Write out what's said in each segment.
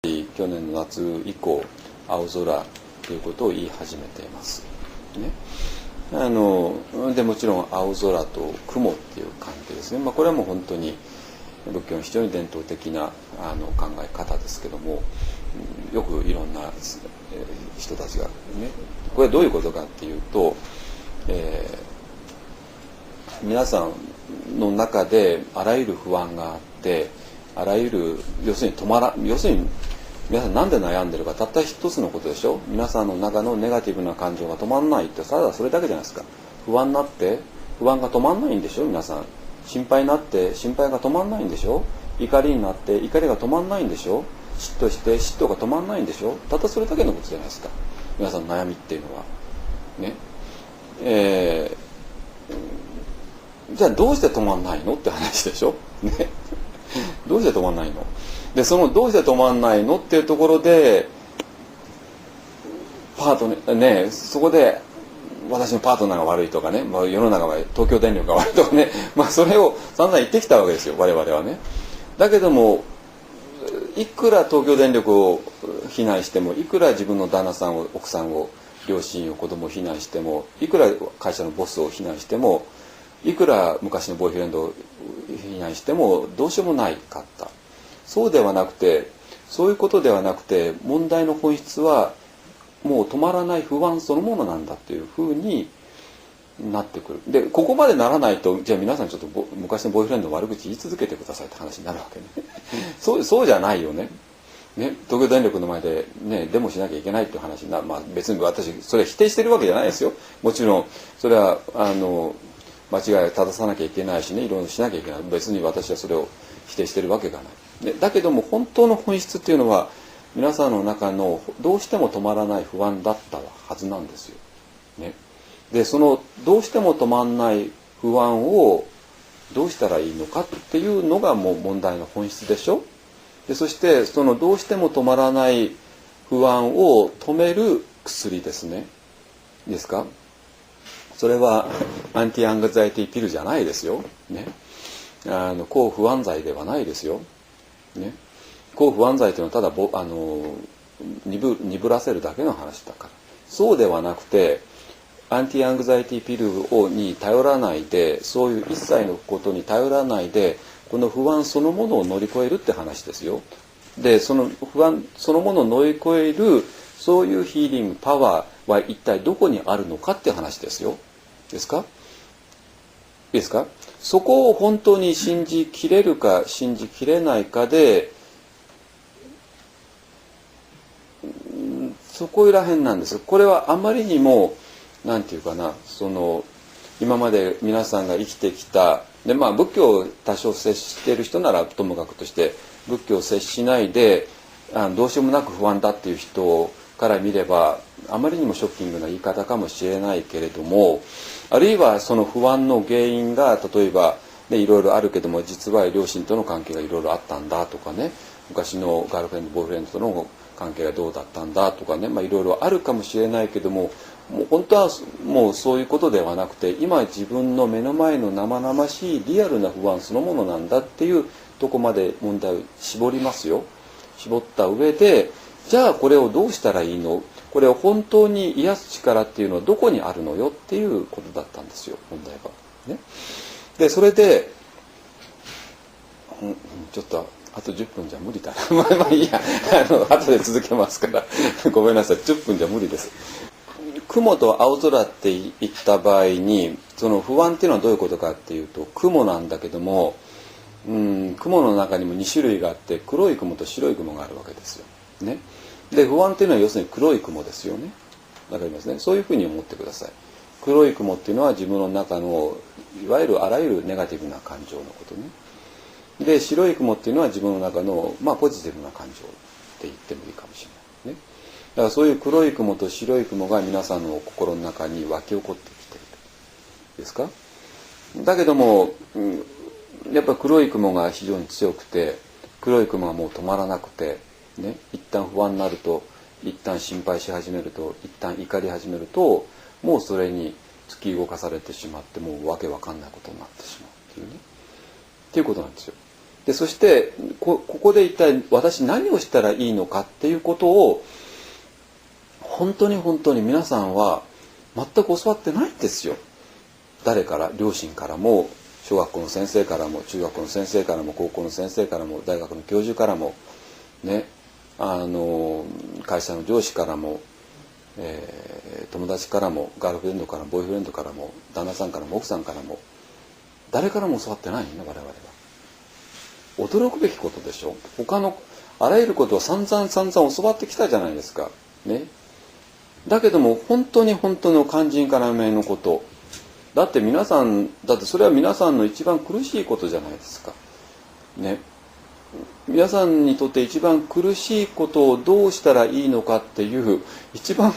去年の夏以降青空ということを言い始めています、ね、でもちろん青空と雲っていう関係ですね、これはもう本当に仏教の非常に伝統的な考え方ですけども、よくいろんな人たちがね、これはどういうことかっていうと、皆さんの中であらゆる不安があって、あらゆる要するに皆さんなんで悩んでるか、たった一つのことでしょ。皆さんの中のネガティブな感情が止まんないって、ただそれだけじゃないですか。不安になって不安が止まんないんでしょ。皆さん心配になって心配が止まんないんでしょ。怒りになって怒りが止まんないんでしょ。嫉妬して嫉妬が止まんないんでしょ。たったそれだけのことじゃないですか、皆さんの悩みっていうのはね。じゃあどうして止まんないのって話でしょ、ね、どうして止まんないので、そのどうして止まんないのっていうところでそこで私のパートナーが悪いとかね、世の中は東京電力が悪いとかね、それを散々言ってきたわけですよ、我々はね。だけどもいくら東京電力を非難しても、いくら自分の旦那さんを奥さんを両親を子供を非難しても、いくら会社のボスを非難しても、いくら昔のボーイフレンドを非難してもどうしようもないかった。そうではなくて、そういうことではなくて、問題の本質はもう止まらない不安そのものなんだっていうふうになってくる。でここまでならないと、じゃあ皆さんちょっと昔のボーイフレンドの悪口言い続けてくださいって話になるわけねそうじゃないよね。東京電力の前で、ね、デモしなきゃいけないっていう話になる。別に私それ否定してるわけじゃないですよ。もちろんそれは間違いを正さなきゃいけないしね、いろいろしなきゃいけない。別に私はそれを否定してるわけがない、ね、だけども本当の本質っていうのは皆さんの中のどうしても止まらない不安だったはずなんですよ、ね、でそのどうしても止まらない不安をどうしたらいいのかっていうのがもう問題の本質でしょ。でそしてそのどうしても止まらない不安を止める薬ですね。いいですか。それはアンティアングザイティピルじゃないですよ、ね、抗不安剤ではないですよ、ね、抗不安剤というのはただ鈍らせるだけの話だから。そうではなくて、アンティアングザイティピルに頼らないで、そういう一切のことに頼らないで、この不安そのものを乗り越えるって話ですよ。でその不安そのものを乗り越えるそういうヒーリングパワーは一体どこにあるのかって話ですよ。ですか。いいですか。そこを本当に信じきれるか信じきれないかで、そこら辺なんです。これはあまりにもなんていうかな、今まで皆さんが生きてきたで、仏教を多少接している人ならともかくとして、仏教を接しないでどうしようもなく不安だっていう人から見ればあまりにもショッキングな言い方かもしれないけれども、あるいはその不安の原因が例えば、ね、いろいろあるけども、実は両親との関係がいろいろあったんだとかね、昔のガールフレンドボーイフレンドとの関係がどうだったんだとかね、いろいろあるかもしれないけども、もう本当はもうそういうことではなくて、今自分の目の前の生々しいリアルな不安そのものなんだっていうとこまで問題を絞りますよ。絞った上で、じゃあこれをどうしたらいいの、これを本当に癒す力っていうのはどこにあるのよっていうことだったんですよ、問題は、ね、でそれで、ちょっとあと10分じゃ無理だないいや、後で続けますからごめんなさい、10分じゃ無理です。雲と青空って言った場合に、その不安っていうのはどういうことかっていうと、雲なんだけども、雲の中にも2種類があって、黒い雲と白い雲があるわけですよ、ね、で不安っていうのは要するに黒い雲ですよね。わかりますね。そういうふうに思ってください。黒い雲っていうのは自分の中のいわゆるあらゆるネガティブな感情のことね。で白い雲っていうのは自分の中のポジティブな感情って言ってもいいかもしれないね。だからそういう黒い雲と白い雲が皆さんの心の中に湧き起こってきているですか。だけども、やっぱ黒い雲が非常に強くて、黒い雲がもう止まらなくて、ね、一旦不安になると、一旦心配し始めると、一旦怒り始めると、もうそれに突き動かされてしまって、もうわけわかんないことになってしまうっていうね、っていうことなんですよ。でそしてここで一体私何をしたらいいのかっていうことを本当に本当に皆さんは全く教わってないんですよ。誰から、両親からも、小学校の先生からも、中学校の先生からも、高校の先生からも、大学の教授からもね、会社の上司からも、友達からも、ガールフレンドからも、ボーイフレンドからも、旦那さんからも、奥さんからも、誰からも教わってないんだ、我々は。驚くべきことでしょ。他のあらゆることを散々教わってきたじゃないですか。ね。だけども本当に本当の肝心要のこと。だってそれは皆さんの一番苦しいことじゃないですか。ね。皆さんにとって一番苦しいことをどうしたらいいのかっていう一番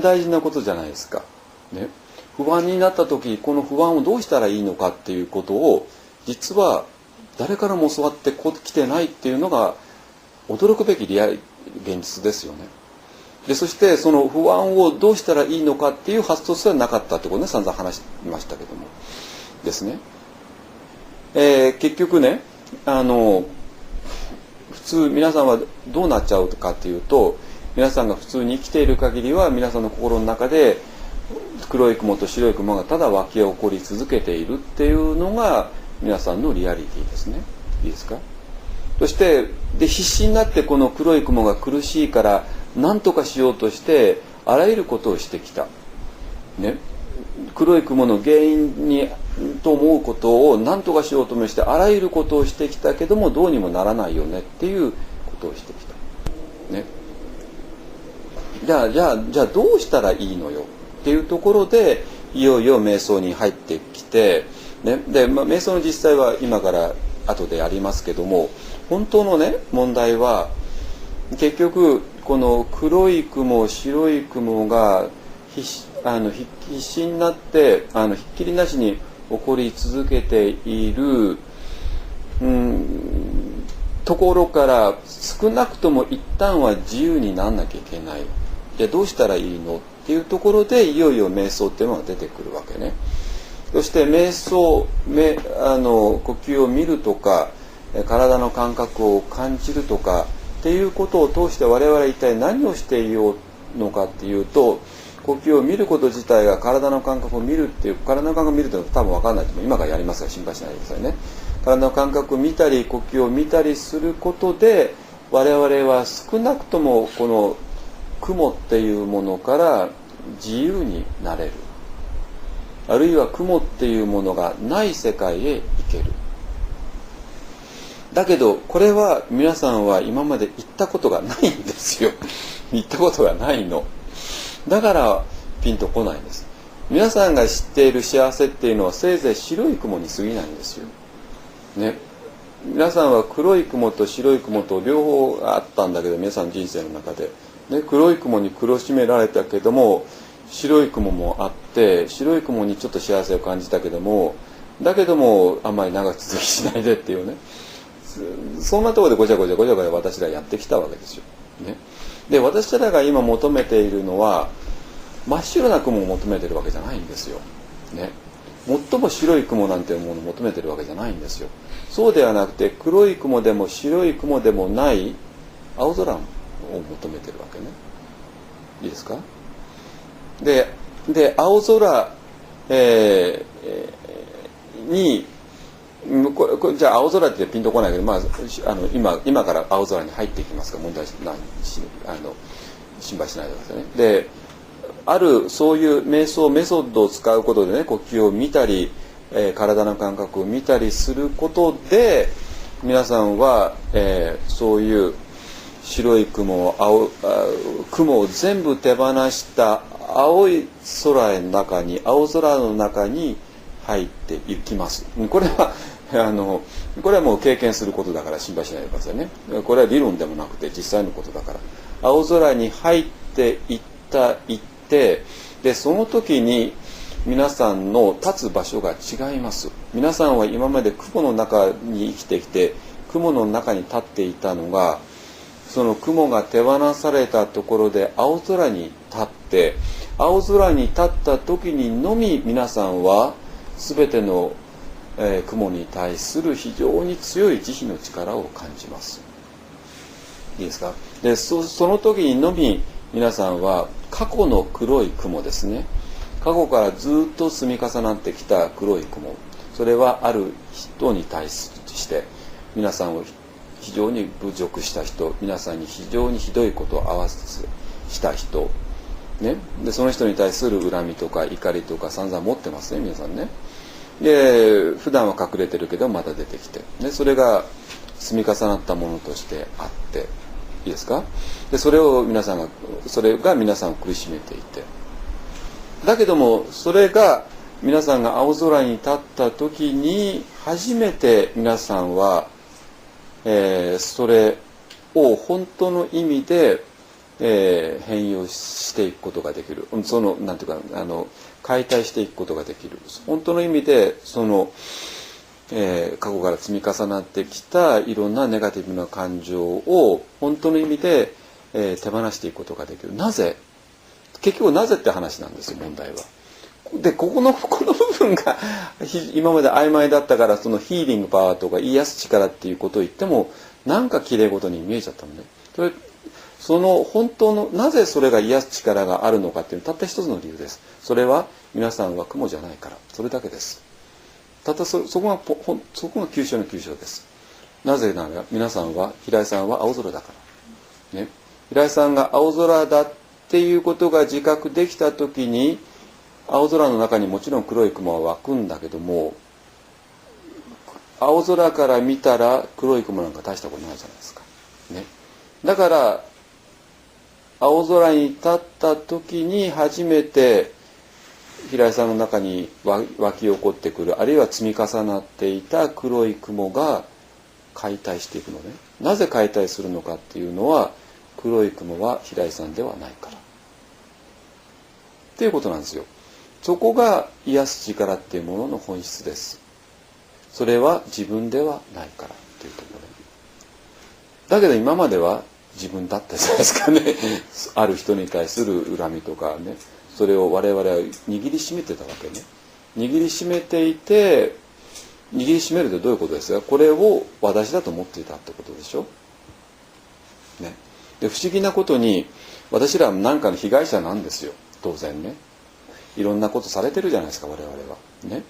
大事なことじゃないですか。ね。不安になった時、この不安をどうしたらいいのかっていうことを実は誰からも教わってきてないっていうのが驚くべき現実ですよね。でそしてその不安をどうしたらいいのかっていう発想すらなかったってことね、散々話しましたけどもですね。結局ね、普通皆さんはどうなっちゃうかっていうと、皆さんが普通に生きている限りは皆さんの心の中で黒い雲と白い雲がただ湧き起こり続けているっていうのが皆さんのリアリティですね。いいですか。そして必死になってこの黒い雲が苦しいから何とかしようとしてあらゆることをしてきた、ね、黒い雲の原因にと思うことを何とかしようともしてあらゆることをしてきたけどもどうにもならないよねっていうことをしてきた、ね、じゃあどうしたらいいのよっていうところでいよいよ瞑想に入ってきて、ね、で、瞑想の実際は今から後でやりますけども、本当のね問題は結局この黒い雲白い雲が必死になってひっきりなしに起こり続けているところから少なくとも一旦は自由にならなきゃいけない。じゃあどうしたらいいのっていうところでいよいよ瞑想っていうのが出てくるわけね。そして瞑想呼吸を見るとか体の感覚を感じるとかっていうことを通して我々は一体何をしていようのかっていうと、呼吸を見ること自体が体の感覚を見るっていう体の感覚を見るっていうのは多分分かんないと思う。今からやりますから心配しないでくださいね。体の感覚を見たり呼吸を見たりすることで我々は少なくともこの雲っていうものから自由になれる、あるいは雲っていうものがない世界へ行ける。だけどこれは皆さんは今まで行ったことがないんですよ。行ったことがないの。だからピンとこないんです。皆さんが知っている幸せっていうのはせいぜい白い雲に過ぎないんですよ。ね。皆さんは黒い雲と白い雲と両方あったんだけど、皆さん人生の中で、ね、黒い雲に苦しめられたけども白い雲もあって、白い雲にちょっと幸せを感じたけども、だけどもあんまり長続きしないでっていうね、そんなところでごちゃごちゃ私らやってきたわけですよ。ね、で私らが今求めているのは真っ白な雲を求めてるわけじゃないんですよ。ね、最も白い雲なんていうものを求めてるわけじゃないんですよ。そうではなくて黒い雲でも白い雲でもない青空を求めてるわけね。いいですか。で青空、にこれじゃあ青空ってピンとこないけど、今から青空に入っていきますから問題ない心配しないでくださいね。であるそういう瞑想メソッドを使うことでね、呼吸を見たり、体の感覚を見たりすることで皆さんは、そういう白い雲を全部手放した青い空の中に入っていきます。これはもう経験することだから心配しないでくださいね。これは理論でもなくて実際のことだから、青空に入っていってでその時に皆さんの立つ場所が違います。皆さんは今まで雲の中に生きてきて雲の中に立っていたのが、その雲が手放されたところで青空に立って、青空に立った時にのみ皆さんは全ての雲に対する非常に強い慈悲の力を感じます。いいですか。で、その時にのみ皆さんは過去の黒い雲ですね、過去からずっと積み重なってきた黒い雲、それはある人に対して皆さんを非常に侮辱した人、皆さんに非常にひどいことを合わせした人、ね、でその人に対する恨みとか怒りとか散々持ってますね、皆さんね。で普段は隠れてるけどまた出てきて、でそれが積み重なったものとしてあって、いいですか。でそれが皆さんを苦しめていて、だけどもそれが皆さんが青空に立った時に初めて皆さんは、それを本当の意味で、変容していくことができる、そのなんていうか解体していくことができる、本当の意味でその、過去から積み重なってきたいろんなネガティブな感情を本当の意味で、手放していくことができる。なぜ？結局なぜって話なんですよ、問題は。でこの部分が今まで曖昧だったから、そのヒーリングパワーとか癒す力っていうことを言ってもなんかきれいごとに見えちゃったのね。その本当のなぜそれが癒す力があるのかっていうたった一つの理由です。それは皆さんは雲じゃないから、それだけです。たったそこが9章の9章です。なぜなら皆さんは、平井さんは青空だから、ね、平井さんが青空だっていうことが自覚できた時に、青空の中にもちろん黒い雲は湧くんだけども、青空から見たら黒い雲なんか大したことないじゃないですか、ね、だから青空に立った時に初めて平井さんの中に湧き起こってくる、あるいは積み重なっていた黒い雲が解体していくのね。なぜ解体するのかっていうのは、黒い雲は平井さんではないからっていうことなんですよ。そこが癒す力っていうものの本質です。それは自分ではないからっていうところで、だけど今までは自分だったじゃないですかねある人に対する恨みとかね、それを我々は握りしめてたわけね。握りしめていて、握りしめるってどういうことですか。これを私だと思っていたってことでしょ、ね、で不思議なことに私ら何かの被害者なんですよ、当然ね。いろんなことされてるじゃないですか、我々はね。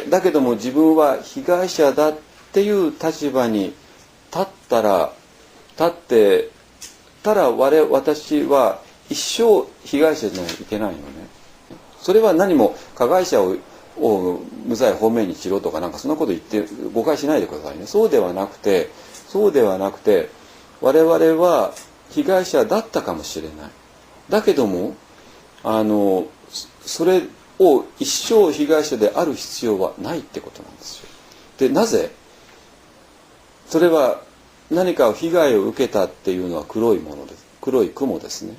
だけども自分は被害者だっていう立場に立ってたら私は一生被害者じゃないといけないのね。それは何も加害者を無罪放免にしろとかなんかそんなこと言って誤解しないでくださいね。そうではなくて我々は被害者だったかもしれない。だけどもそれを一生被害者である必要はないってことなんですよ。でなぜ？それは何か被害を受けたっていうのは黒いものです。黒い雲ですね。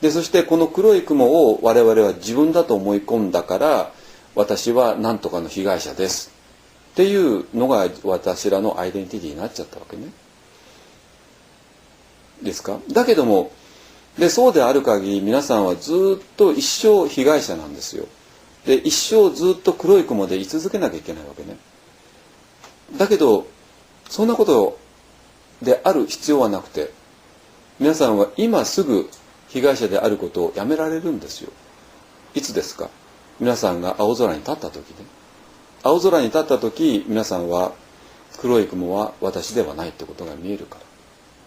でそしてこの黒い雲を我々は自分だと思い込んだから、私は何とかの被害者ですっていうのが私らのアイデンティティになっちゃったわけね。ですか？だけどもそうである限り皆さんはずっと一生被害者なんですよ。で一生ずっと黒い雲で居続けなきゃいけないわけね。だけどそんなことである必要はなくて、皆さんは今すぐ被害者であることをやめられるんですよ。いつですか？皆さんが青空に立った時ね。青空に立った時、皆さんは黒い雲は私ではないってことが見えるから。